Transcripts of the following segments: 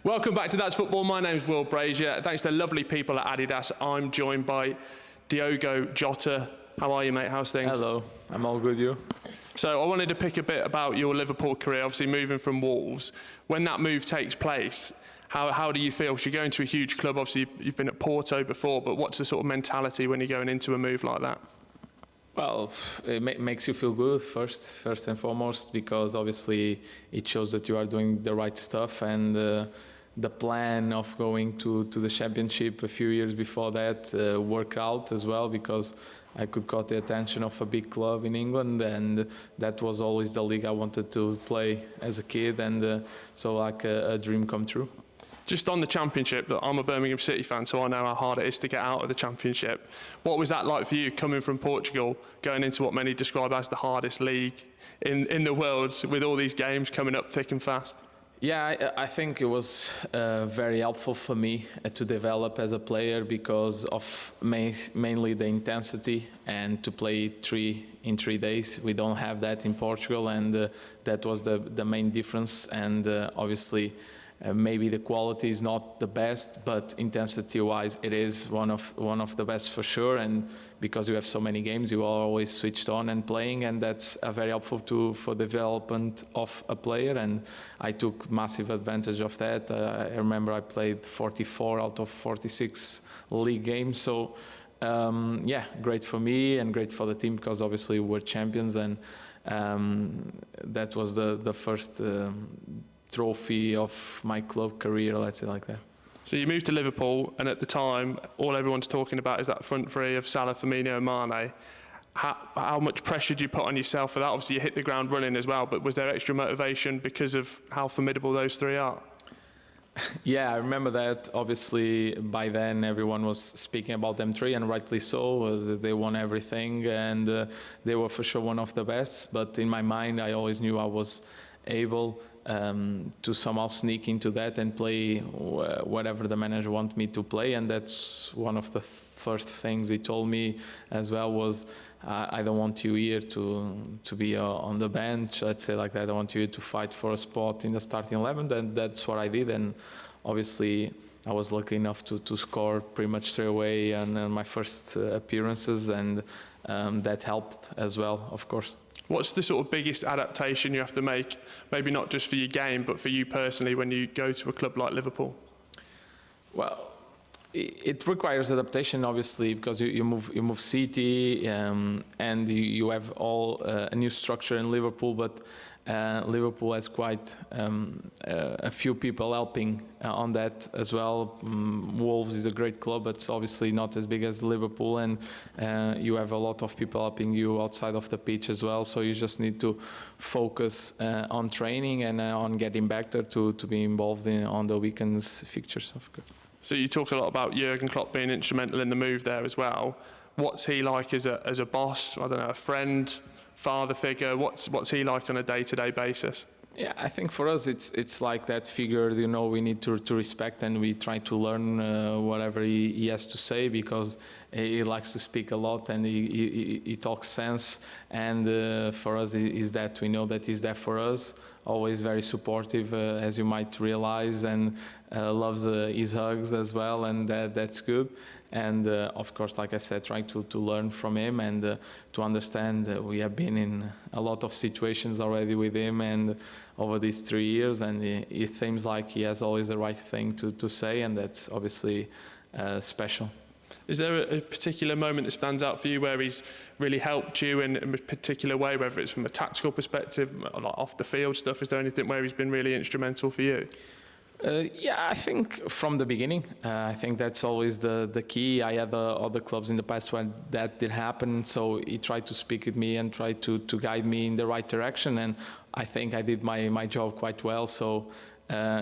Welcome back to That's Football. My name's Will Brazier. Thanks to the lovely people at Adidas, I'm joined by Diogo Jota. How are you, mate? How's things? Hello, I'm all good, you? So I wanted to pick a bit about your Liverpool career, obviously moving from Wolves. When that move takes place, how do you feel? 'Cause you're going to a huge club, obviously you've been at Porto before, but what's the sort of mentality when you're going into a move like that? Well, it makes you feel good first and foremost, because obviously it shows that you are doing the right stuff, and the plan of going to the championship a few years before that worked out as well, because I could got the attention of a big club in England, and that was always the league I wanted to play as a kid, and so like a dream come true. Just on the Championship, I'm a Birmingham City fan, so I know how hard it is to get out of the Championship. What was that like for you, coming from Portugal, going into what many describe as the hardest league in the world, with all these games coming up thick and fast? Yeah, I think it was very helpful for me to develop as a player, because of mainly the intensity, and to play in 3 days. We don't have that in Portugal, and that was the main difference. And obviously, maybe the quality is not the best, but intensity-wise, it is one of the best for sure. And because you have so many games, you are always switched on and playing, and that's very helpful for development of a player. And I took massive advantage of that. I remember I played 44 out of 46 league games. So yeah, great for me and great for the team, because obviously we're champions, and that was the first trophy of my club career, let's say like that. So you moved to Liverpool, and at the time, all everyone's talking about is that front three of Salah, Firmino and Mane. How much pressure do you put on yourself for that? Obviously you hit the ground running as well, but was there extra motivation because of how formidable those three are? Yeah, I remember that. Obviously, by then everyone was speaking about them three, and rightly so. They won everything, and they were for sure one of the best. But in my mind, I always knew I was able to somehow sneak into that and play whatever the manager wanted me to play. And that's one of the first things he told me as well, was I don't want you here to be on the bench, let's say like that. I want you to fight for a spot in the starting 11. And that's what I did. And obviously I was lucky enough to score pretty much straight away on my first appearances, and that helped as well, of course. What's the sort of biggest adaptation you have to make, maybe not just for your game, but for you personally, when you go to a club like Liverpool? Well, it requires adaptation, obviously, because you move city, and you have a new structure in Liverpool. But Liverpool has quite a few people helping on that as well. Wolves is a great club, but it's obviously not as big as Liverpool, and you have a lot of people helping you outside of the pitch as well. So you just need to focus on training and on getting back there to be involved on the weekends fixtures. So you talk a lot about Jurgen Klopp being instrumental in the move there as well. What's he like as a boss? I don't know, a friend, father figure? What's he like on a day-to-day basis? Yeah, I think for us it's like that figure, we need to respect, and we try to learn whatever he has to say, because he likes to speak a lot, and he talks sense. And for us is that we know that he's there for us, always very supportive, as you might realize, and loves his hugs as well, and that's good. And of course, like I said, trying to learn from him, and to understand we have been in a lot of situations already with him, and over these 3 years, and it seems like he has always the right thing to say, and that's obviously special. Is there a particular moment that stands out for you where he's really helped you in a particular way, whether it's from a tactical perspective, like off the field stuff? Is there anything where he's been really instrumental for you? Yeah, I think from the beginning, I think that's always the key. I had other clubs in the past where that did happen, so he tried to speak with me and tried to guide me in the right direction, and I think I did my job quite well, so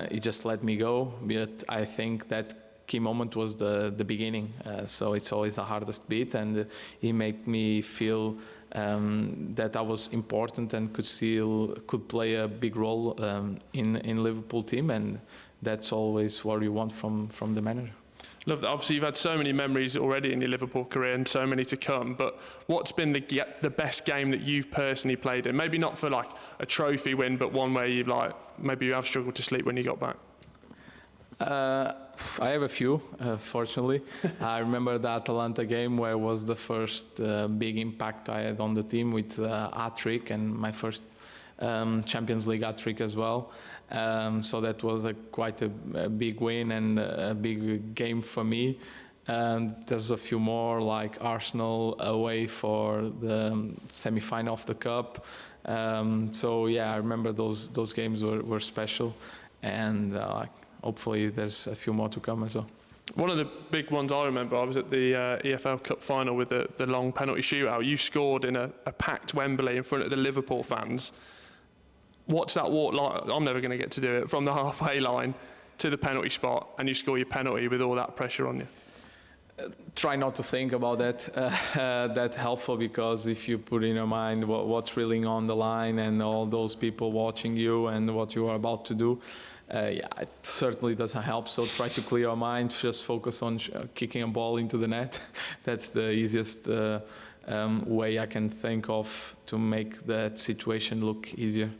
he just let me go. But I think that key moment was the beginning, so it's always the hardest bit, and he made me feel that I was important and could play a big role in Liverpool team, and that's always what you want from the manager. Love that. Obviously, you've had so many memories already in your Liverpool career, and so many to come. But what's been the best game that you've personally played in? Maybe not for like a trophy win, but one where maybe you have struggled to sleep when you got back. I have a few, fortunately. I remember the Atalanta game where it was the first big impact I had on the team with hat-trick and my first Champions League hat-trick as well. So that was quite a big win and a big game for me. There's a few more like Arsenal away for the semi-final of the Cup. So yeah, I remember those games were special, and hopefully there's a few more to come as well. One of the big ones I remember, I was at the EFL Cup final with the long penalty shootout. You scored in a packed Wembley in front of the Liverpool fans. What's that walk like? I'm never going to get to do it, from the halfway line to the penalty spot, and you score your penalty with all that pressure on you. Try not to think about that helpful, because if you put in your mind what's really on the line and all those people watching you and what you are about to do, yeah, it certainly doesn't help. So try to clear your mind, just focus on kicking a ball into the net. That's the easiest way I can think of to make that situation look easier.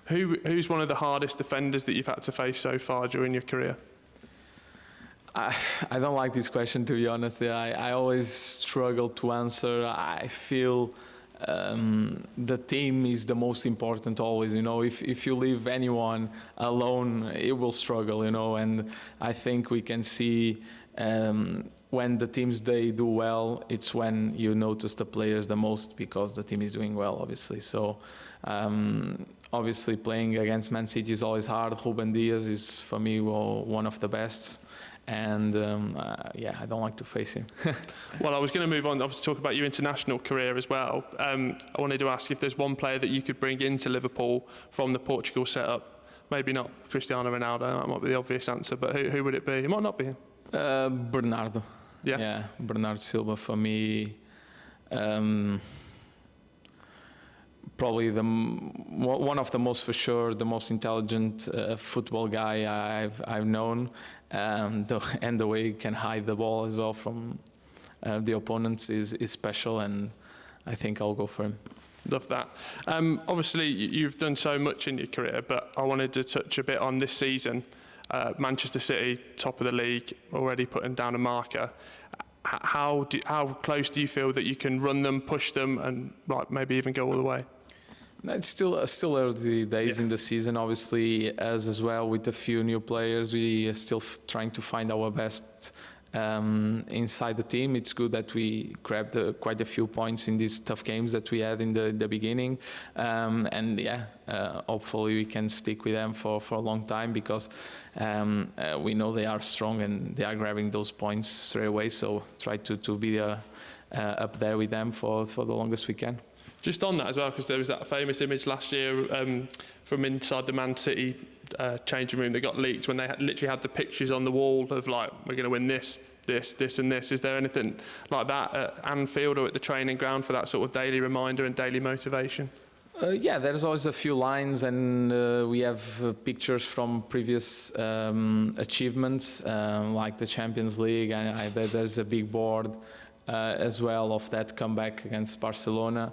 Who's one of the hardest defenders that you've had to face so far during your career? I don't like this question, to be honest. I always struggle to answer. I feel the team is the most important always. If you leave anyone alone, it will struggle. And I think we can see when the teams they do well, it's when you notice the players the most, because the team is doing well, obviously. So obviously playing against Man City is always hard. Ruben Dias is for me one of the best. And yeah, I don't like to face him. Well, I was going to move on, obviously, talk about your international career as well. I wanted to ask if there's one player that you could bring into Liverpool from the Portugal setup. Maybe not Cristiano Ronaldo, that might be the obvious answer, but who would it be? It might not be him. Bernardo. Yeah, Bernardo Silva for me. Probably one of the most, for sure, the most intelligent football guy I've known, and the way he can hide the ball as well from the opponents is special, and I think I'll go for him. Love that. Obviously, you've done so much in your career, but I wanted to touch a bit on this season. Manchester City, top of the league, already putting down a marker. How close do you feel that you can run them, push them, and maybe even go all the way? It's still early days in the season. Obviously, as well with a few new players, we are still trying to find our best inside the team. It's good that we grabbed quite a few points in these tough games that we had in the beginning, and yeah, hopefully we can stick with them for a long time, because we know they are strong and they are grabbing those points straight away. So try to be up there with them for the longest we can. Just on that as well, because there was that famous image last year from inside the Man City changing room that got leaked, when they literally had the pictures on the wall of we're going to win this, and this. Is there anything like that at Anfield or at the training ground for that sort of daily reminder and daily motivation? Yeah, there's always a few lines, and we have pictures from previous achievements, like the Champions League, and there's a big board as well of that comeback against Barcelona.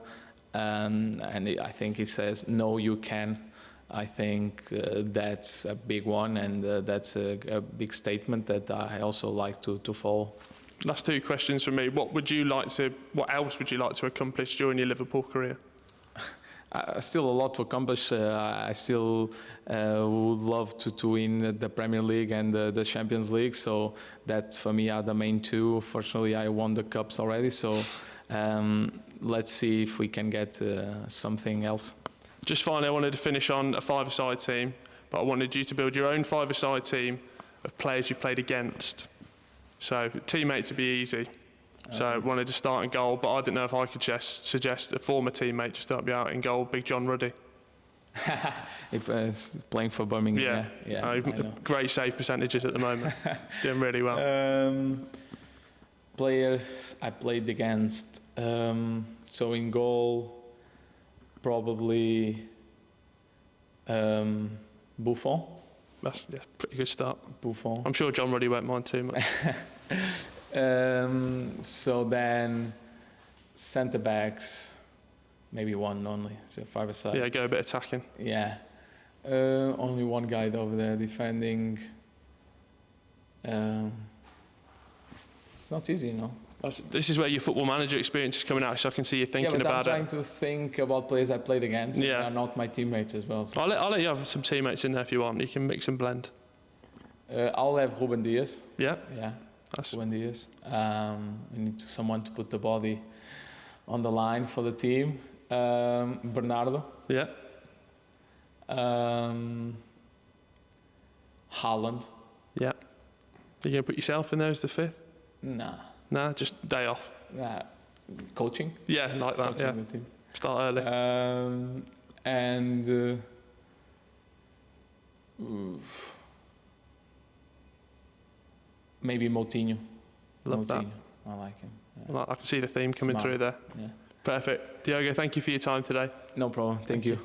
And I think it says, "No, you can." I think that's a big one, and that's a big statement that I also like to follow. Last two questions from me. What else would you like to accomplish during your Liverpool career? Still a lot to accomplish. I still would love to win the Premier League and the Champions League. So that for me are the main two. Fortunately, I won the cups already. So let's see if we can get something else. Just finally, I wanted to finish on a five-a-side team, but I wanted you to build your own five-a-side team of players you played against. So teammates would be easy. So I wanted to start in goal, but I didn't know if I could just suggest a former teammate to start me out in goal, Big John Ruddy. He was playing for Birmingham. Yeah. Great save percentages at the moment. Doing really well. Players I played against. So in goal, probably Buffon. That's a pretty good start. Buffon. I'm sure John Ruddy won't mind too much. So then centre backs, maybe one only, so five-a-side. Yeah, go a bit attacking. Yeah. Only one guy over there defending. It's not easy, you know. This is where your football manager experience is coming out, so I can see you thinking yeah, but about I'm trying to think about players I played against. Yeah. They are not my teammates as well. So. I'll let you have some teammates in there if you want. You can mix and blend. I'll have Ruben Dias. Yeah. Yeah, That's Ruben Dias. We need someone to put the body on the line for the team. Bernardo. Yeah. Haaland. Yeah. You gonna put yourself in there as the fifth? Nah, just day off. Coaching. Yeah, like that. Coaching Yeah. the team. Start early. And maybe Moutinho. Love that. I like him. Yeah. Well, I can see the theme coming Smart. through there. Yeah. Perfect. Diogo, thank you for your time today. No problem. Thank you.